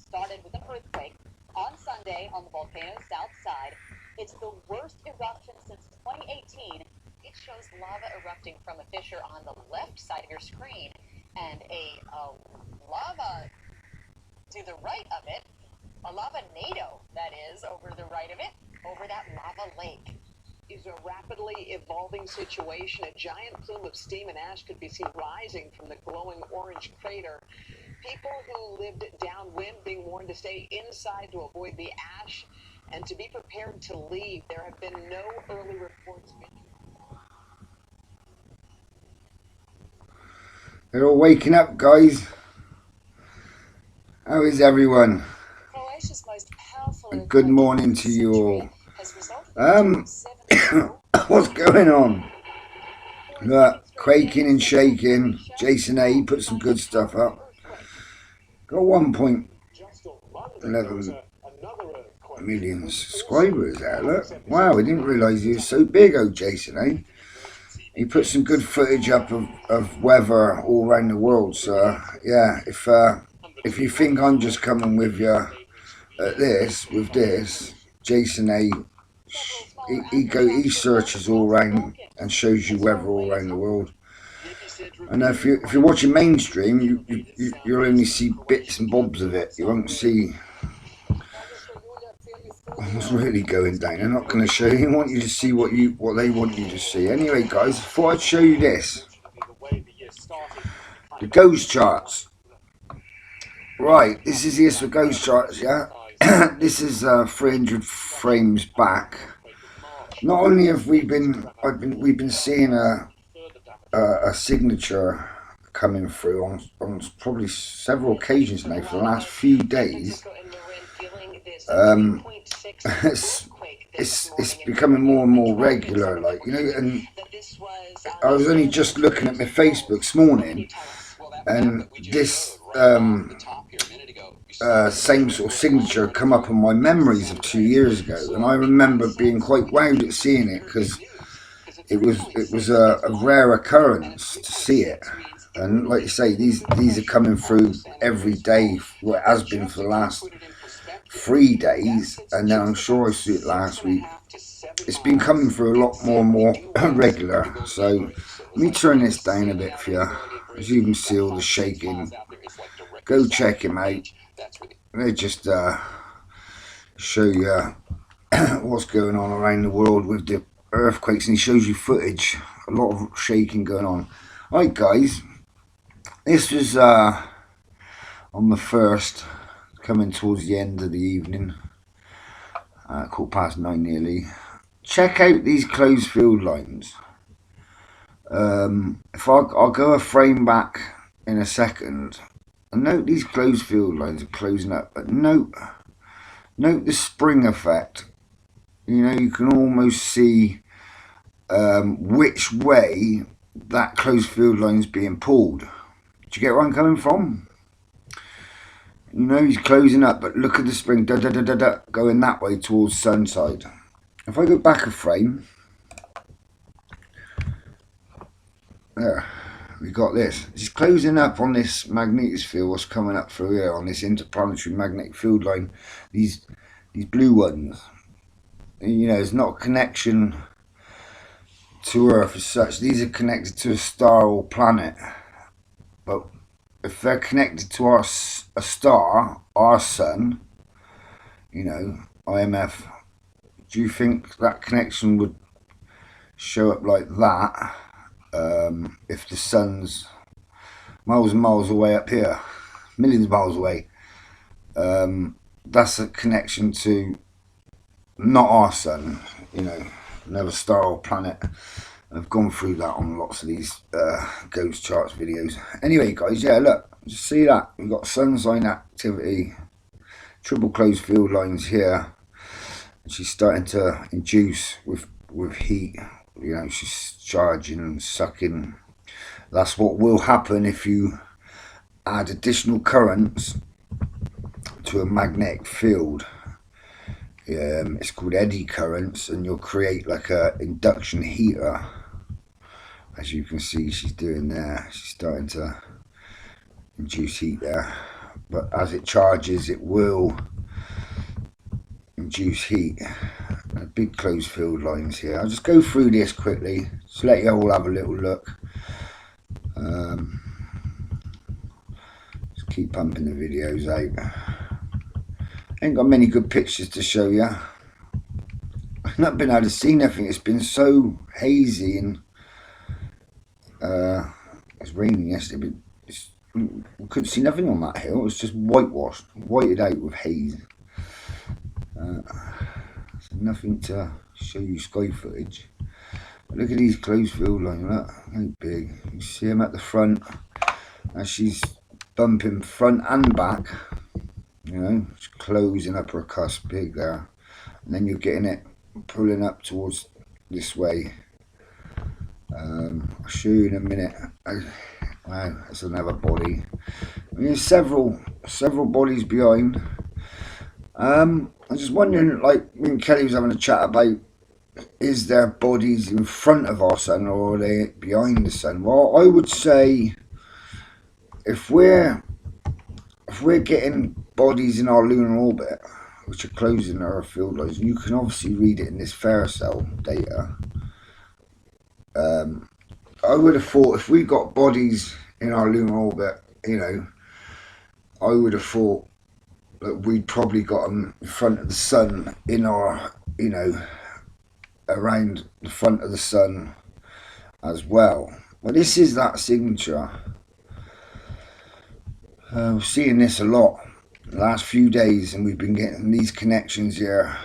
started with an earthquake on Sunday on the volcano's south side. It's the worst eruption since 2018. It shows lava erupting from a fissure on the left side of your screen and a lava to the right of it, a lava nado, that is, over the right of it, over that lava lake. Is a rapidly evolving situation. A giant plume of steam and ash could be seen rising from the glowing orange crater. People who lived downwind being warned to stay inside to avoid the ash and to be prepared to leave. There have been no early reports. They're all waking up, guys. How is everyone? Good morning to you all. What's going on? Look, quaking and shaking. Jason A, he put some good stuff up. Got 1.11 million subscribers there. Look, wow, I didn't realise he was so big. Oh, Jason A. He put some good footage up of weather all around the world. So yeah, if you think I'm just coming with you at this with this, Jason A, he searches all around and shows you weather all around the world. And if you're watching mainstream, you'll only see bits and bobs of it. You won't see what's really going down. They're not going to show you. They want you to see what they want you to see. Anyway, guys, I thought I'd show you this. The ghost charts. Right, this is the ghost charts, yeah? This is 300 frames back. Not only have we've been seeing a signature coming through on probably several occasions now for the last few days. It's becoming more and more regular, like, you know. And I was only just looking at my Facebook this morning, and this same sort of signature come up on my memories of 2 years ago, and I remember being quite wowed at seeing it because it was a rare occurrence to see it. And like you say, these are coming through every day. Well, it has been for the last 3 days, and then I'm sure I saw it last week. It's been coming through a lot more and more regular. So let me turn this down a bit for you. As you can see all the shaking. Go check him out. They just show you what's going on around the world with the earthquakes, and he shows you footage. A lot of shaking going on. Right, guys, this was on the 1st, coming towards the end of the evening, 9:15 nearly. Check out these closed field lines. If I'll go a frame back in a second, and note these closed field lines are closing up, but note the spring effect. You know, you can almost see which way that closed field line is being pulled. Do you get where I'm coming from? You know, he's closing up, but look at the spring, going that way towards Sunside. If I go back a frame, there, we got this. It's closing up on this magnetic field, what's coming up through here on this interplanetary magnetic field line. These blue ones. You know, it's not a connection to Earth as such. These are connected to a star or planet. But if they're connected to a star, our sun, you know, IMF, do you think that connection would show up like that if the sun's miles and miles away up here, millions of miles away? That's a connection to not our sun, you know, another star or planet. I've gone through that on lots of these ghost charts videos. Anyway, guys, yeah, look, just see that. We've got sun sign activity, triple closed field lines here. She's starting to induce with heat. You know, she's charging and sucking. That's what will happen if you add additional currents to a magnetic field. It's called eddy currents, and you'll create like a induction heater. As you can see, she's doing there. She's starting to induce heat there. but as it charges it will induce heat. Big closed field lines here. I'll just go through this quickly, just let you all have a little look. Just keep pumping the videos out. Ain't got many good pictures to show you. I've not been able to see nothing. It's been so hazy, and it's raining yesterday, but we couldn't see nothing on that hill. It was just whitewashed, whited out with haze. So nothing to show you sky footage. But look at these closed field lines. Look how big. You see them at the front as she's bumping front and back. You know, it's closing up her cusp big there, and then you're getting it pulling up towards this way. I'll show you in a minute. Wow, that's another body. I mean, there's several bodies behind. I'm just wondering, like me and Kelly was having a chat about, is there bodies in front of our sun or are they behind the sun? Well, I would say if we're getting bodies in our lunar orbit which are closing our field lines, and you can obviously read it in this Ferrocell data, I would have thought if we got bodies in our lunar orbit, you know, I would have thought that we'd probably got them in front of the sun in our, you know, around the front of the sun as well. But this is that signature. We're seeing this a lot the last few days, and we've been getting these connections here,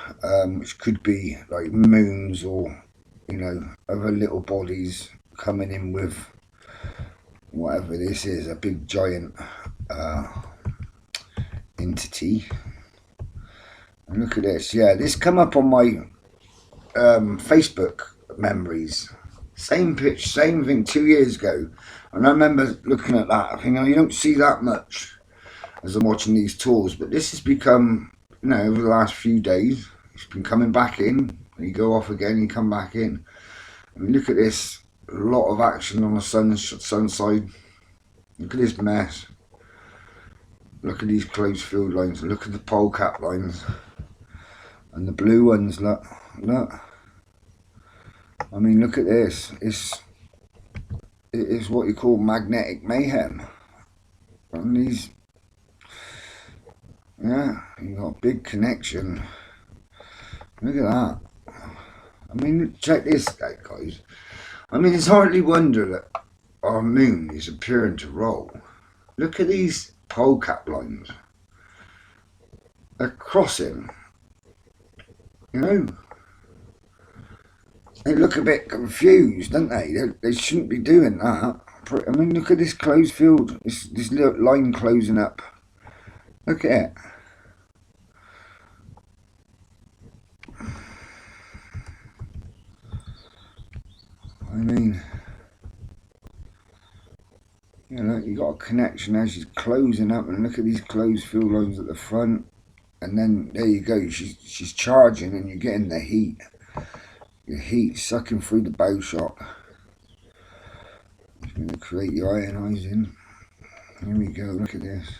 which could be like moons or, you know, other little bodies coming in with whatever this is, a big giant entity. And look at this. Yeah, this come up on my Facebook memories. Same pitch, same thing 2 years ago. And I remember looking at that, I think, oh, you don't see that much as I'm watching these tours, but this has become, you know, over the last few days, it's been coming back in. You go off again, you come back in. I mean, look at this, a lot of action on the sun side. Look at this mess. Look at these closed field lines. Look at the pole cap lines. And the blue ones, look. I mean, look at this. It is what you call magnetic mayhem. And these, yeah, you got a big connection. Look at that. I mean, check this out, guys. I mean, it's hardly wonder that our moon is appearing to roll. Look at these pole cap lines. They're crossing. You know, they look a bit confused, don't they? They shouldn't be doing that. I mean, look at this closed field, this little line closing up. Look at it. I mean, you know, you got a connection as she's closing up, and look at these closed field lines at the front, and then there you go. She's charging, and you're getting the heat. Your heat sucking through the bow shot. It's going to create the ionizing. Here we go. Look at this.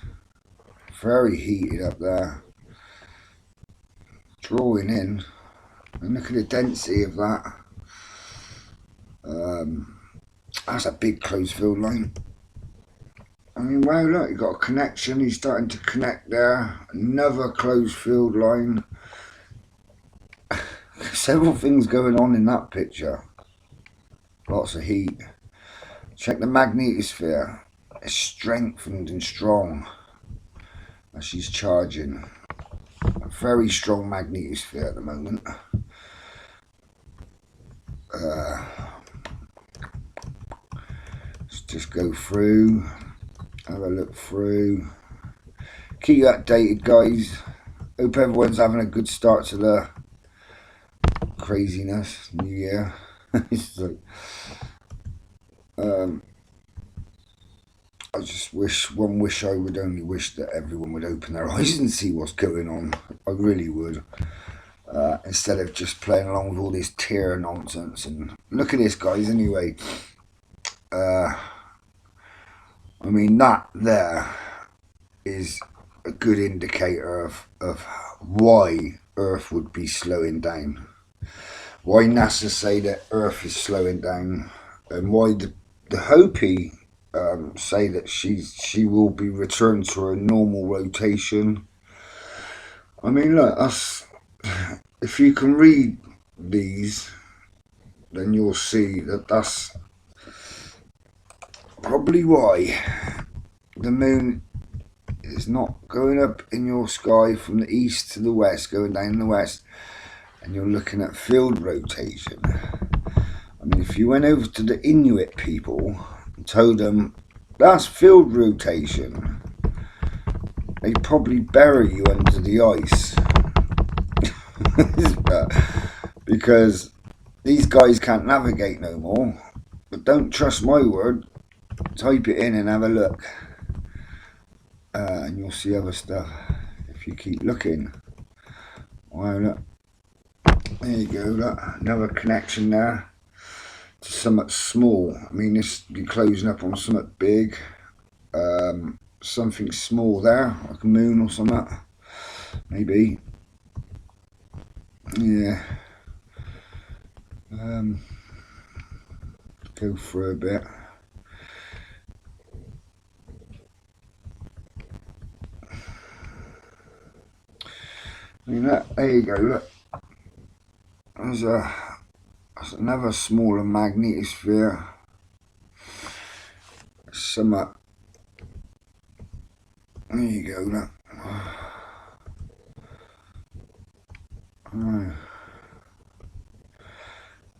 Very heated up there. Drawing in, and look at the density of that. That's a big closed field line. I mean, wow, look, you got a connection. He's starting to connect there. Another closed field line. Several things going on in that picture. Lots of heat. Check the magnetosphere. It's strengthened and strong as she's charging. A very strong magnetosphere at the moment. Let's just go through, have a look through. Keep you updated, guys. Hope everyone's having a good start to the craziness, new year. It's like, I just wish I would only wish that everyone would open their eyes and see what's going on. I really would. Instead of just playing along with all this tear nonsense. And look at this, guys, anyway. I mean, that there is a good indicator of why Earth would be slowing down, why NASA say that Earth is slowing down, and why the Hopi say that she will be returned to her normal rotation. I mean, look, us. If you can read these, then you'll see that that's probably why the moon is not going up in your sky from the east to the west, going down the west, and you're looking at field rotation. I mean, if you went over to the Inuit people and told them that's field rotation, they'd probably bury you under the ice. Because these guys can't navigate no more. But don't trust my word. Type it in and have a look. And you'll see other stuff if you keep looking. Wow, look. There you go, look. Another connection there to something small. I mean, this be closing up on something big. Something small there, like a moon or something. Maybe. Yeah. Go for a bit. I mean, there you go, look. There's another smaller magnetosphere. Somewhat. There you go, look.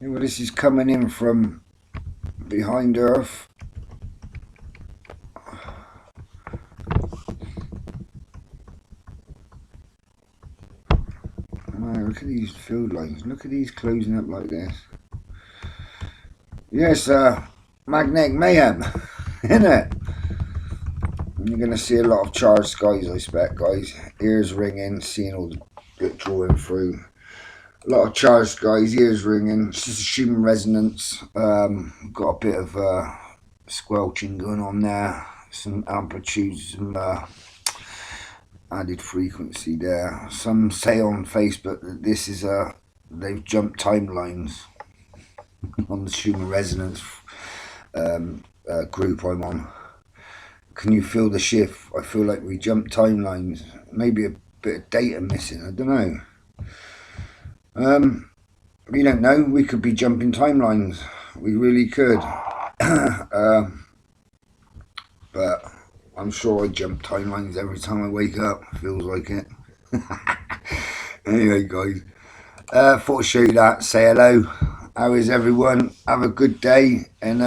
Yeah, well, this is coming in from behind Earth. Look at these field lines. Look at these closing up like this. Yes, magnetic mayhem, isn't it? You're going to see a lot of charged skies, I expect, guys. Ears ringing, seeing all the drawing through. A lot of charged skies, ears ringing. It's just a human resonance. Got a bit of squelching going on there. Some amplitude, some added frequency there. Some say on Facebook that this is they've jumped timelines on the human resonance group I'm on. Can you feel the shift? I feel like we jumped timelines. Maybe a bit of data missing. I don't know. We don't know. We could be jumping timelines. We really could. But I'm sure I jump timelines every time I wake up. Feels like it. Anyway, guys. Thought I'd show you that. Say hello. How is everyone? Have a good day. And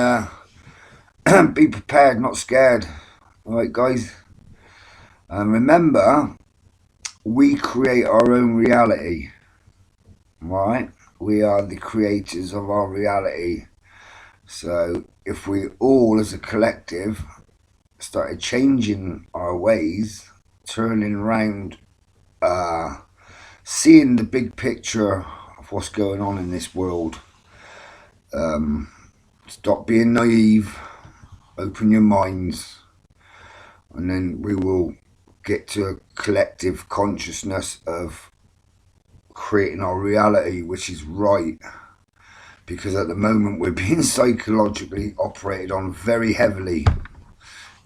be prepared, not scared. Alright, guys. And remember, we create our own reality. Right? We are the creators of our reality. So if we all as a collective started changing our ways, turning around, seeing the big picture of what's going on in this world, stop being naive, open your minds, and then we will get to a collective consciousness of creating our reality, which is right. Because at the moment we're being psychologically operated on very heavily.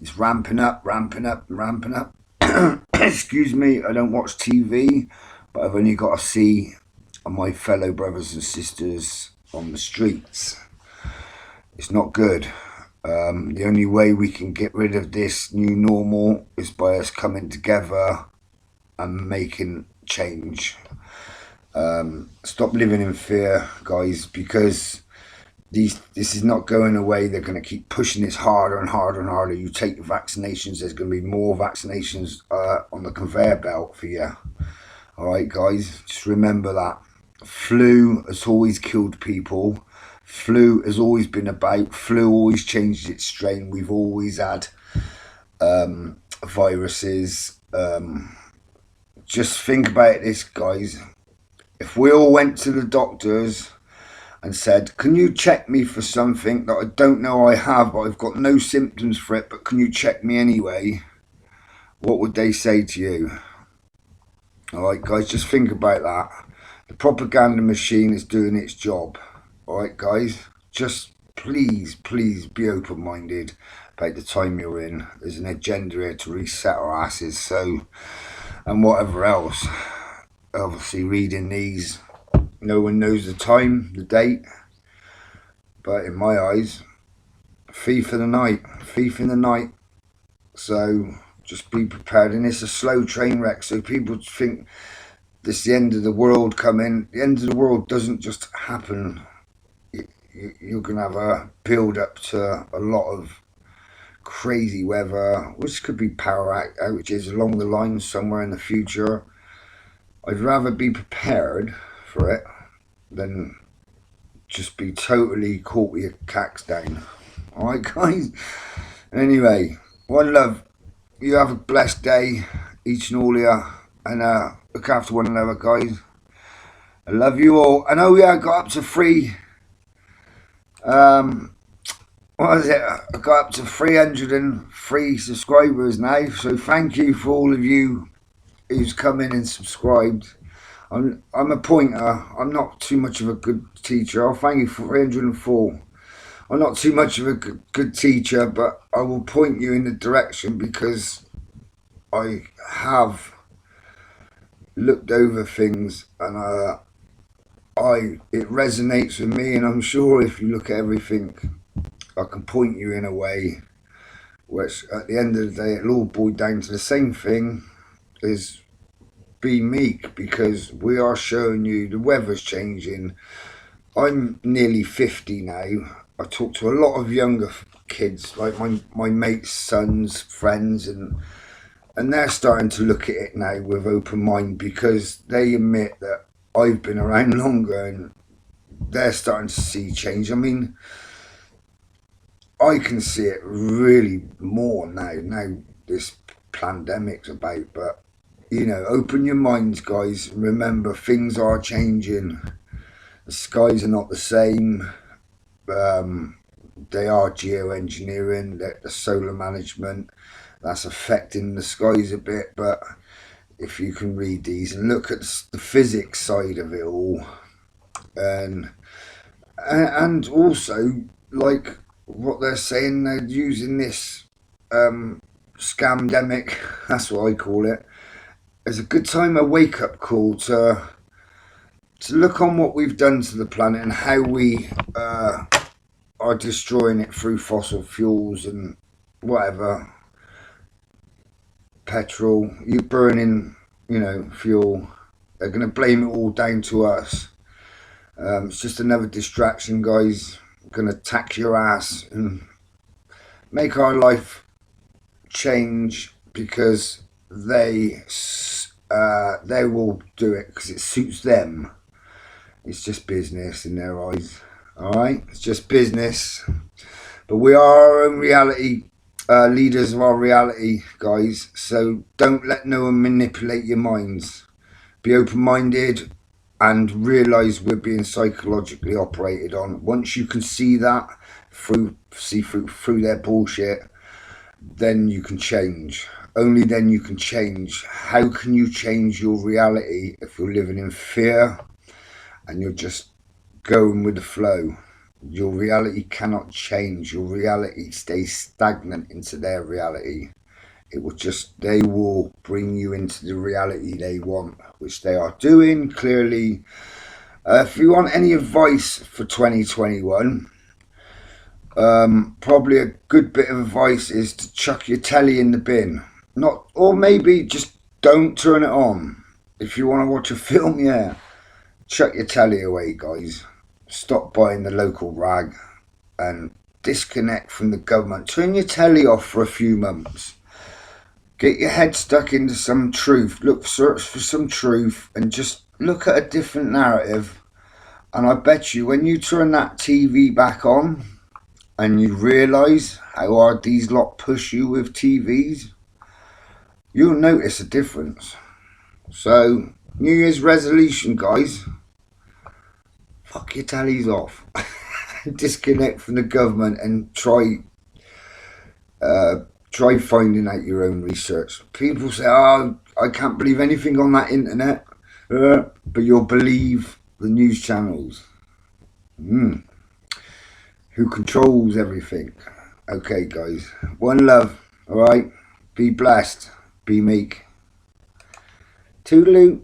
It's ramping up, ramping up, ramping up. Excuse me, I don't watch TV, but I've only got to see my fellow brothers and sisters on the streets. It's not good. The only way we can get rid of this new normal is by us coming together and making change. Stop living in fear, guys, because this is not going away. They're going to keep pushing this harder and harder and harder. You take the vaccinations, there's going to be more vaccinations on the conveyor belt for you. Alright, guys, just remember that. Flu has always killed people. Flu has always been about. Flu always changed its strain. We've always had viruses. Just think about this, guys. If we all went to the doctors and said, can you check me for something that I don't know I have, but I've got no symptoms for it, but can you check me anyway? what would they say to you? Alright guys, just think about that. The propaganda machine is doing its job. Alright guys, just please be open-minded about the time you're in. There's an agenda here to reset our asses, so, and whatever else. Obviously reading these, no one knows the time, the date, but in my eyes, thief in the night. So just be prepared, and it's a slow train wreck, so people think this is the end of the world coming. The end of the world doesn't just happen. You're going to have a build up to a lot of crazy weather, which could be power outages along the line somewhere in the future. I'd rather be prepared for it than just be totally caught with your cacks down. Alright guys? Anyway, one love. You have a blessed day, each and all of you, and look after one another, guys. I love you all. And oh yeah, I got up to what is it? I got up to 303 subscribers now. So thank you for all of you who's come in and subscribed. I'm a pointer. I'm not too much of a good teacher. I'll thank you for 304. I'm not too much of a good teacher, but I will point you in the direction because I have looked over things, and it resonates with me, and I'm sure if you look at everything, I can point you in a way which at the end of the day it'll all boil down to the same thing, is be meek, because we are showing you the weather's changing. I'm nearly 50 now. I talk to a lot of younger kids, like my mates' sons, friends, and they're starting to look at it now with open mind, because they admit that I've been around longer, and they're starting to see change. I mean, I can see it really more now this pandemic's about, but you know, open your minds, guys. Remember, things are changing. The skies are not the same. They are geoengineering, the solar management, that's affecting the skies a bit. But if you can read these and look at the physics side of it all, and also like what they're saying, they're using this scamdemic, that's what I call it, as a good time, a wake-up call to look on what we've done to the planet and how we are destroying it through fossil fuels and whatever, petrol, you burning, you know, fuel. They're going to blame it all down to us. It's just another distraction, guys. Going to tax your ass and make our life change, because they will do it because it suits them. It's just business in their eyes. Alright, it's just business. But we are our own reality, leaders of our reality, guys. So don't let no one manipulate your minds. Be open-minded and realise we're being psychologically operated on. Once you can see that through their bullshit, then you can change. Only then you can change. How can you change your reality if you're living in fear and you're just going with the flow? Your reality cannot change. Your reality stays stagnant into their reality. They will bring you into the reality they want, which they are doing clearly. If you want any advice for 2021, probably a good bit of advice is to chuck your telly in the bin. Or maybe just don't turn it on. If you want to watch a film, yeah, chuck your telly away, guys. Stop buying the local rag and disconnect from the government. Turn your telly off for a few months. Get your head stuck into some truth. Search for some truth and just look at a different narrative. And I bet you when you turn that TV back on and you realise how hard these lot push you with TVs, you'll notice a difference. So, New Year's resolution, guys. Fuck your tellies off. Disconnect from the government and try Try finding out your own research. People say, oh, I can't believe anything on that internet. But you'll believe the news channels. Who controls everything. Okay, guys. One love. All right. Be blessed. Be meek. Toodaloo.